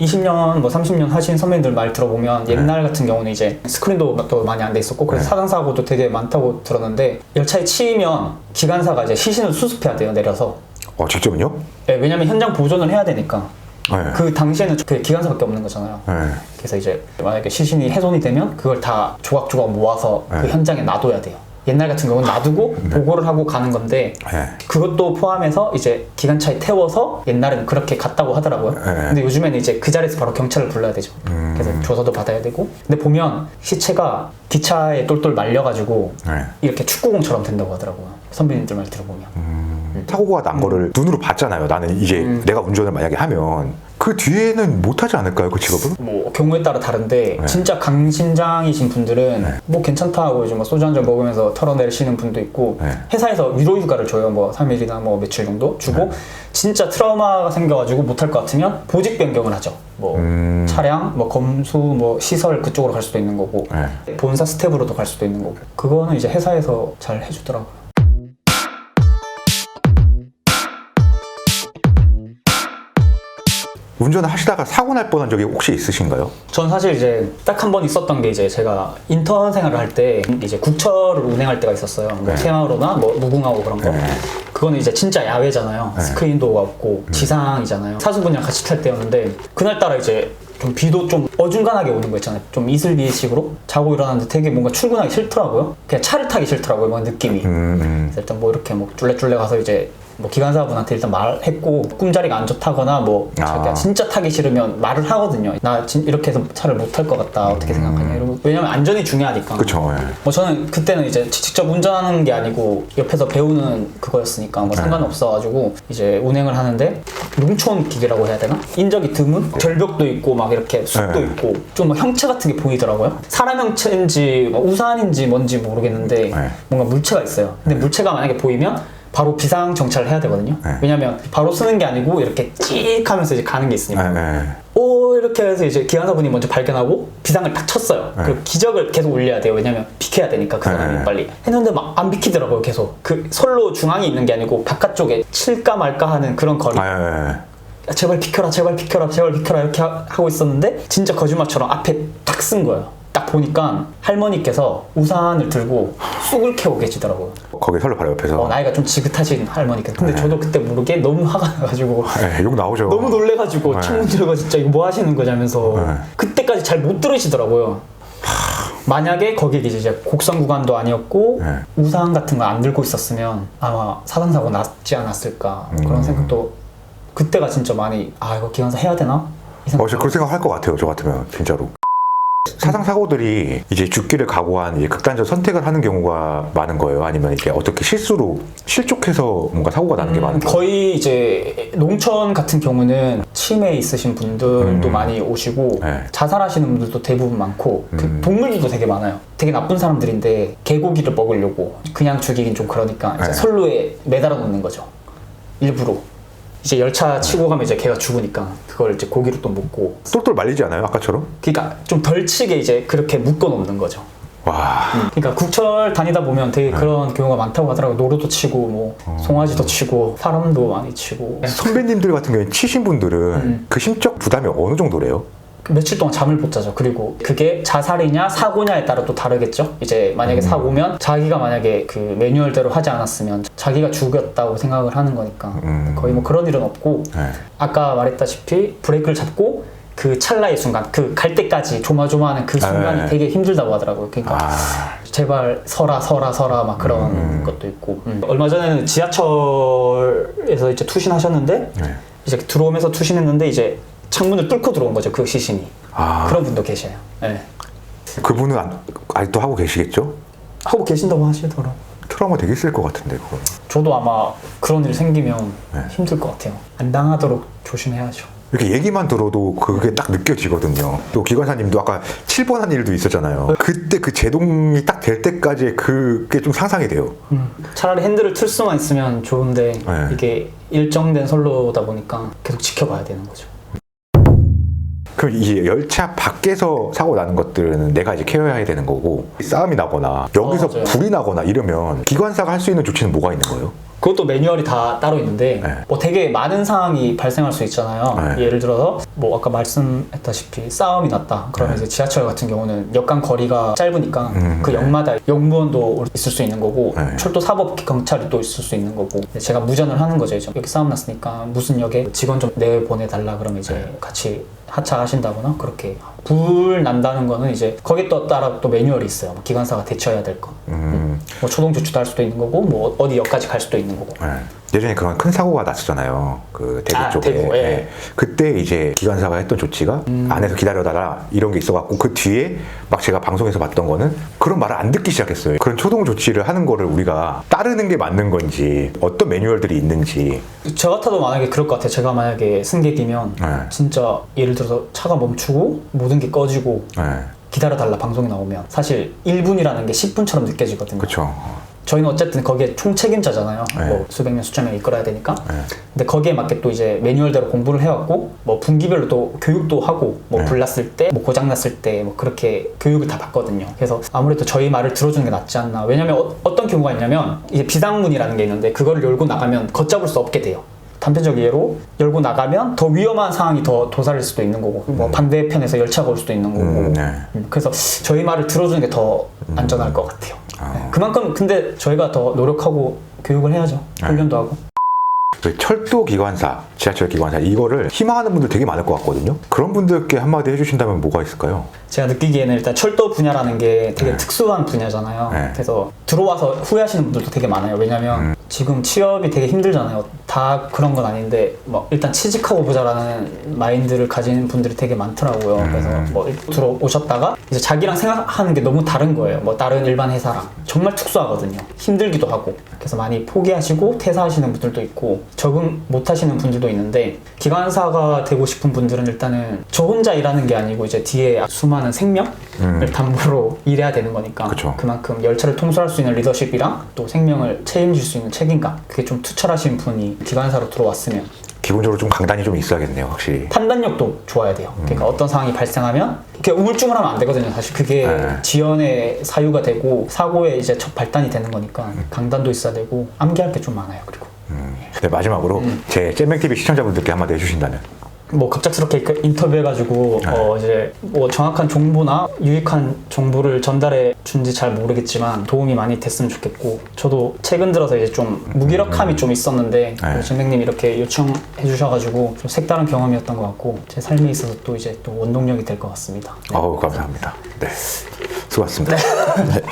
20년 뭐 30년 하신 선배님들 말 들어보면 옛날 같은 경우는 이제 스크린도 또 많이 안 돼 있었고 그래서 사상 사고도 되게 많다고 들었는데 열차에 치이면 기관사가 이제 시신을 수습해야 돼요, 내려서. 직접은요? 네, 왜냐면 현장 보존을 해야 되니까. 네. 그 당시에는 그 기관사밖에 없는 거잖아요. 네. 그래서 이제 만약에 시신이 훼손이 되면 그걸 다 조각조각 모아서 그 현장에 놔둬야 돼요. 옛날 같은 경우는 놔두고 보고를 하고 가는 건데 그것도 포함해서 이제 기관차에 태워서 옛날에는 그렇게 갔다고 하더라고요. 근데 요즘에는 이제 그 자리에서 바로 경찰을 불러야 되죠. 그래서 조서도 받아야 되고. 근데 보면 시체가 기차에 똘똘 말려가지고 이렇게 축구공처럼 된다고 하더라고요. 선배님들 말 들어보면. 사고가 난 거를 눈으로 봤잖아요. 나는 이제 내가 운전을 만약에 하면 그 뒤에는 못하지 않을까요? 그 직업은? 뭐 경우에 따라 다른데 진짜 강심장이신 분들은 뭐 괜찮다 하고 이제 뭐 소주 한 잔 먹으면서 털어내시는 분도 있고 회사에서 위로 휴가를 줘요. 뭐 3일이나 뭐 며칠 정도 주고 진짜 트라우마가 생겨가지고 못할 것 같으면 보직 변경을 하죠. 뭐 차량, 뭐 검수, 뭐 시설 그쪽으로 갈 수도 있는 거고 본사 스텝으로도 갈 수도 있는 거고 그거는 이제 회사에서 잘 해주더라고요. 운전을 하시다가 사고 날 뻔한 적이 혹시 있으신가요? 전 사실 이제 딱 한 번 있었던 게 이제 제가 인턴 생활을 할 때 이제 국철을 운행할 때가 있었어요. 뭐 테마로나 뭐 무궁화호 그런 거. 그거는 이제 진짜 야외잖아요. 스크린도 없고 지상이잖아요. 사수분이랑 같이 탈 때였는데 그날따라 이제 좀 비도 좀 어중간하게 오는 거 있잖아요. 좀 이슬비식으로 자고 일어났는데 되게 뭔가 출근하기 싫더라고요. 그냥 차를 타기 싫더라고요. 뭔가 느낌이. 그래서 일단 뭐 이렇게 뭐 쫄래쫄래 가서 이제 뭐 기관사분한테 일단 말했고 꿈자리가 안 좋다거나 뭐 자기가 진짜 타기 싫으면 말을 하거든요. 나 이렇게 해서 차를 못 탈 것 같다. 어떻게 생각하냐 이러고. 왜냐면 안전이 중요하니까. 그쵸. 뭐 저는 그때는 이제 직접 운전하는 게 아니고 옆에서 배우는 그거였으니까 뭐 상관없어가지고 이제 운행을 하는데 농촌 길이라고 해야 되나? 인적이 드문 절벽도 있고 막 이렇게 숲도 있고 좀 뭐 형체 같은 게 보이더라고요. 사람 형체인지 뭐 우산인지 뭔지 모르겠는데 뭔가 물체가 있어요. 근데 물체가 만약에 보이면 바로 비상 정차를 해야 되거든요. 왜냐면 바로 쓰는 게 아니고 이렇게 찍 하면서 이제 가는 게 있으니까. 오 이렇게 해서 이제 기관사분이 먼저 발견하고 비상을 딱 쳤어요. 그리고 기적을 계속 올려야 돼요. 왜냐면 비켜야 되니까 그 사람이 빨리. 했는데 막 안 비키더라고요. 계속 그 선로 중앙에 있는 게 아니고 바깥쪽에 칠까 말까 하는 그런 거리. 제발 비켜라 제발 비켜라 제발 비켜라 이렇게 하고 있었는데 진짜 거짓말처럼 앞에 딱 쓴 거예요. 딱 보니까 할머니께서 우산을 들고 쑥을 캐고 계시더라고요. 거기 선로 바로 옆에서. 나이가 좀 지긋하신 할머니께서. 근데 저도 그때 모르게 너무 화가 나가지고 욕 나오죠. 너무 놀래가지고 창문 들고 진짜 이거 뭐 하시는 거냐면서 그때까지 잘 못 들으시더라고요. 만약에 거기에 이제 곡선 구간도 아니었고 우산 같은 거 안 들고 있었으면 아마 사상사고 났지 않았을까 그런 생각도 그때가 진짜 많이 이거 기관사 해야 되나? 진짜 그런 생각 할 것 같아요. 저 같으면 진짜로. 사상 사고들이 이제 죽기를 각오한 이제 극단적 선택을 하는 경우가 많은 거예요? 아니면 이게 어떻게 실수로 실족해서 뭔가 사고가 나는 게 많은 거예요? 거의 이제 농촌 같은 경우는 치매 있으신 분들도 많이 오시고 자살하시는 분들도 대부분 많고 그 동물들도 되게 많아요. 되게 나쁜 사람들인데 개고기를 먹으려고 그냥 죽이긴 좀 그러니까 이제 선로에 매달아 놓는 거죠. 일부러. 이제 열차 치고 가면 이제 걔가 죽으니까 그걸 이제 고기로 또 먹고 똘똘 말리지 않아요? 아까처럼? 그러니까 좀 덜 치게 이제 그렇게 묶어 놓는 거죠. 와. 그러니까 국철 다니다 보면 되게 그런 경우가 많다고 하더라고요. 노루도 치고 뭐 송아지도 치고 사람도 많이 치고. 선배님들 같은 경우에 치신 분들은 그 심적 부담이 어느 정도래요? 며칠 동안 잠을 못 자죠. 그리고 그게 자살이냐 사고냐에 따라 또 다르겠죠. 이제 만약에 사고면 자기가 만약에 그 매뉴얼대로 하지 않았으면 자기가 죽였다고 생각을 하는 거니까 거의 뭐 그런 일은 없고 아까 말했다시피 브레이크를 잡고 그 찰나의 순간 그 갈 때까지 조마조마하는 그 순간이 되게 힘들다고 하더라고요. 그러니까 제발 서라 막 그런 것도 있고 얼마 전에는 지하철에서 이제 투신하셨는데 이제 들어오면서 투신했는데 이제 창문을 뚫고 들어온 거죠, 그 시신이. 그런 분도 계셔요. 그분은 아직도 하고 계시겠죠? 하고 계신다고 하시더라고요. 트라우마 되게 있을 것 같은데 그건. 저도 아마 그런 일 생기면 힘들 것 같아요. 안 당하도록 조심해야죠. 이렇게 얘기만 들어도 그게 딱 느껴지거든요. 또 기관사님도 아까 7번 한 일도 있었잖아요. 그때 그 제동이 딱 될 때까지 그게 좀 상상이 돼요. 차라리 핸들을 틀 수만 있으면 좋은데 이게 일정된 선로다 보니까 계속 지켜봐야 되는 거죠. 그럼 이 열차 밖에서 사고 나는 것들은 내가 이제 케어해야 되는 거고 싸움이 나거나 여기서 불이 나거나 이러면 기관사가 할 수 있는 조치는 뭐가 있는 거예요? 그것도 매뉴얼이 다 따로 있는데 네. 뭐 되게 많은 상황이 발생할 수 있잖아요. 네. 예를 들어서 뭐 아까 말씀했다시피 싸움이 났다. 그러면 이제 지하철 같은 경우는 역간 거리가 짧으니까 그 역마다 역무원도 있을 수 있는 거고 네. 철도 사법 경찰이 또 있을 수 있는 거고 제가 무전을 하는 거죠. 이제 여기 싸움 났으니까 무슨 역에 직원 좀 내보내달라 그러면 이제 같이 하차하신다거나 그렇게 불 난다는 거는 이제 거기에 또 따라 또 매뉴얼이 있어요. 기관사가 대처해야 될 거. 뭐 초동 조치도 할 수도 있는 거고 뭐 어디 역까지 갈 수도 있는 거고. 네. 예전에 그런 큰 사고가 났었잖아요. 그 대구 쪽에. 대구, 예. 네. 그때 이제 기관사가 했던 조치가 안에서 기다려달라 이런 게 있어갖고 그 뒤에 막 제가 방송에서 봤던 거는 그런 말을 안 듣기 시작했어요. 그런 초동 조치를 하는 거를 우리가 따르는 게 맞는 건지 어떤 매뉴얼들이 있는지. 저 같아도 만약에 그럴 것 같아요. 제가 만약에 승객이면 네. 진짜 예를 들어서 차가 멈추고 모든 게 꺼지고 네. 기다려달라 방송이 나오면 사실 1분이라는 게 10분처럼 느껴지거든요. 그렇죠. 저희는 어쨌든 거기에 총책임자잖아요. 네. 뭐 수백 명, 수천 명 이끌어야 되니까. 네. 근데 거기에 맞게 또 이제 매뉴얼대로 공부를 해왔고, 뭐 분기별로 또 교육도 하고, 뭐 네. 불났을 때, 뭐 고장 났을 때, 뭐 그렇게 교육을 다 받거든요. 그래서 아무래도 저희 말을 들어주는 게 낫지 않나. 왜냐면 어떤 경우가 있냐면 이제 비상문이라는 게 있는데 그거를 열고 나가면 걷잡을 수 없게 돼요. 단편적 예로 열고 나가면 더 위험한 상황이 더 도사릴 수도 있는 거고 뭐 반대편에서 열차가 올 수도 있는 거고 네. 그래서 저희 말을 들어주는 게 더 안전할 것 같아요. 네. 그만큼 근데 저희가 더 노력하고 교육을 해야죠. 훈련도 하고. 그 철도 기관사, 지하철 기관사 이거를 희망하는 분들 되게 많을 것 같거든요. 그런 분들께 한마디 해주신다면 뭐가 있을까요? 제가 느끼기에는 일단 철도 분야라는 게 되게 네. 특수한 분야잖아요. 네. 그래서 들어와서 후회하시는 분들도 되게 많아요. 왜냐면 지금 취업이 되게 힘들잖아요. 다 그런 건 아닌데 뭐 일단 취직하고 보자라는 마인드를 가지는 분들이 되게 많더라고요. 그래서 뭐 들어오셨다가 이제 자기랑 생각하는 게 너무 다른 거예요. 뭐 다른 일반 회사랑 정말 특수하거든요. 힘들기도 하고 그래서 많이 포기하시고 퇴사하시는 분들도 있고 적응 못 하시는 분들도 있는데 기관사가 되고 싶은 분들은 일단은 저 혼자 일하는 게 아니고 이제 뒤에 수많은 생명을 담보로 일해야 되는 거니까 그쵸. 그만큼 열차를 통솔할 수 있는 리더십이랑 또 생명을 책임질 수 있는 책임감 그게 좀 투철하신 분이 기관사로 들어왔으면 기본적으로 좀 강단이 좀 있어야겠네요, 확실히. 판단력도 좋아야 돼요. 그러니까 어떤 상황이 발생하면 이렇게 우물쭈물 하면 안 되거든요. 사실 그게 네. 지연의 사유가 되고 사고의 이제 첫 발단이 되는 거니까 강단도 있어야 되고 암기할 게 좀 많아요. 그리고 네, 마지막으로 제 잼맹TV 시청자분들께 한마디 해주신다면. 뭐 갑작스럽게 인터뷰해가지고 이제 뭐 정확한 정보나 유익한 정보를 전달해 준지 잘 모르겠지만 도움이 많이 됐으면 좋겠고 저도 최근 들어서 이제 좀 무기력함이 좀 있었는데 선생님이 이렇게 요청해 주셔가지고 좀 색다른 경험이었던 것 같고 제 삶에 있어서 또 이제 또 원동력이 될 것 같습니다. 어우, 감사합니다. 네. 수고하셨습니다. 네.